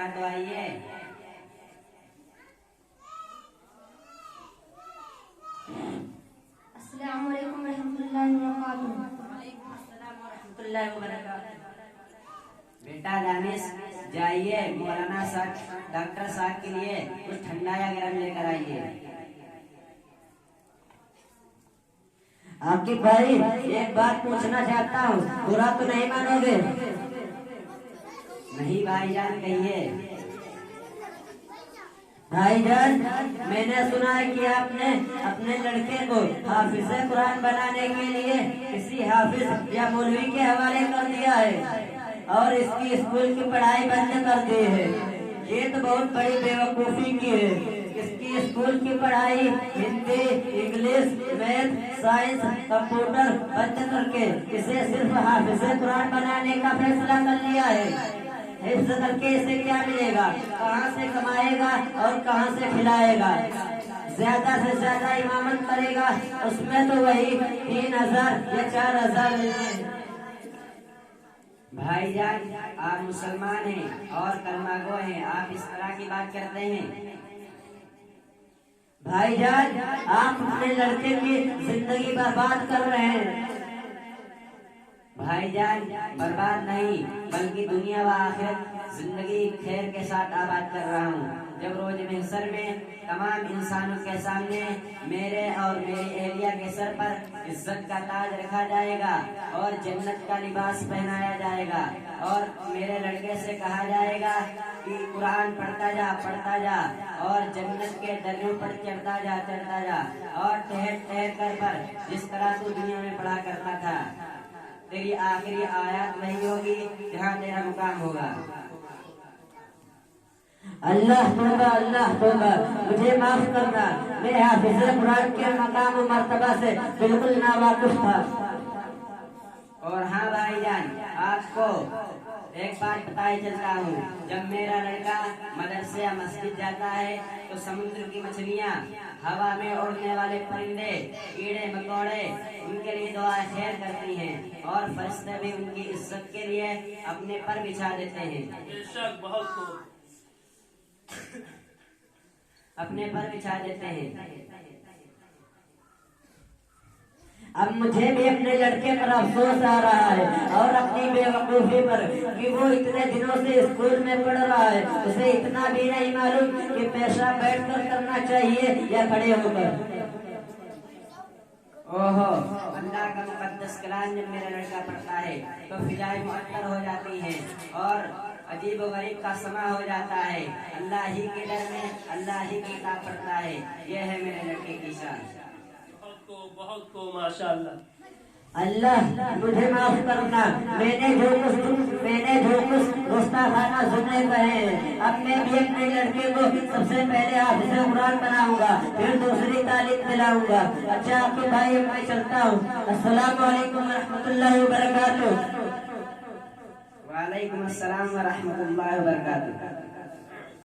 यहाँ तो आइए। अस्सलाम वालेकुम रहमतुल्लाहि व बरकातुहू। बेटा दानिश, जाइए मौलाना साहब डॉक्टर साहब के लिए कुछ ठंडा या गर्म लेकर आइए। आकिब भाई, एक बात पूछना चाहता हूँ, बुरा तो नहीं मानोगे? नहीं भाईजान, कहिए। भाईजान, मैंने सुना है कि आपने अपने लड़के को हाफिज़ कुरान बनाने के लिए किसी हाफिज या मौलवी के हवाले कर दिया है और इसकी स्कूल की पढ़ाई बंद कर दी है। ये तो बहुत बड़ी बेवकूफ़ी की है। इसकी स्कूल की पढ़ाई Hindi, English, math, science, computer बंद करके इसे सिर्फ हाफिज़ कुरान बनाने का फैसला कर लिया है। हिफ्ज़ करके इसे क्या मिलेगा? कहाँ से कमाएगा और कहाँ से खिलाएगा? ज्यादा से ज्यादा इमामत करेगा, उसमें तो वही 3000 या 4000 मिलते हैं। भाईजान, आप मुसलमान हैं और कलमागो हैं, आप इस तरह की बात करते हैं? भाईजान, आप अपने लड़के की जिंदगी बर्बाद कर रहे हैं। भाईजान, बर्बाद नहीं बल्कि दुनिया व आखिरत जिंदगी खैर के साथ आबाद कर रहा हूँ। जब रोज महशर में तमाम इंसानों के सामने मेरे और मेरी एहलिया के सर पर इज्जत का ताज रखा जाएगा और जन्नत का लिबास पहनाया जाएगा और मेरे लड़के से कहा जाएगा कि कुरान पढ़ता जा और जन्नत के दरियों पर चढ़ता जा और ठहर ठहर कर पर जिस तरह तू दुनिया में पढ़ा करता था। तेरी आखिरी आयत वही होगी जहाँ तेरा मुकाम होगा। अल्लाह तौबा, मुझे माफ करना, मैं हाफिज़ कुरान के मकाम और मर्तबा से बिल्कुल नावाकिफ था। और हाँ भाईजान, आपको एक बात बताई चलता हूँ, जब मेरा लड़का मदरसे या मस्जिद जाता है तो समुद्र की मछलियाँ, हवा में उड़ने वाले परिंदे, कीड़े मकोड़े उनके लिए दुआ खैर करती हैं और फरिश्ते भी उनकी इज्जत के लिए अपने पर बिछा देते हैं। अपने पर बिछा देते हैं। अब मुझे भी अपने लड़के पर अफसोस आ रहा है और अपनी बेवकूफी पर कि वो इतने दिनों से स्कूल में पढ़ रहा है, उसे इतना भी नहीं मालूम कि पेशा बैठकर करना चाहिए या खड़े होकर। ओहो, अल्लाह का मुकद्दस कलाम जब मेरा लड़का पढ़ता है तो फिजाएं मुअत्तर हो जाती हैं और अजीब व गरीब का समा हो जाता है। अल्लाह ही के डर में अल्लाह ही की किताब पढ़ता है। यह है मेरे लड़के की शान। बहुत को माशाअल्लाह। अल्लाह मुझे माफ करना, मैंने जो कुछ गुस्ताखाना सुनने कहे, अब मैं भी अपने लड़के को सबसे पहले हाफिज़ कुरान बनाऊंगा, फिर दूसरी तालीम दिलाऊंगा। अच्छा आपके भाई, मैं चलता हूँ। अस्सलाम वालेकुम रहमतुल्लाहि व बरकातुहू। वालेकुम अस्सलाम व रहमतुल्लाहि व बरकातुहू।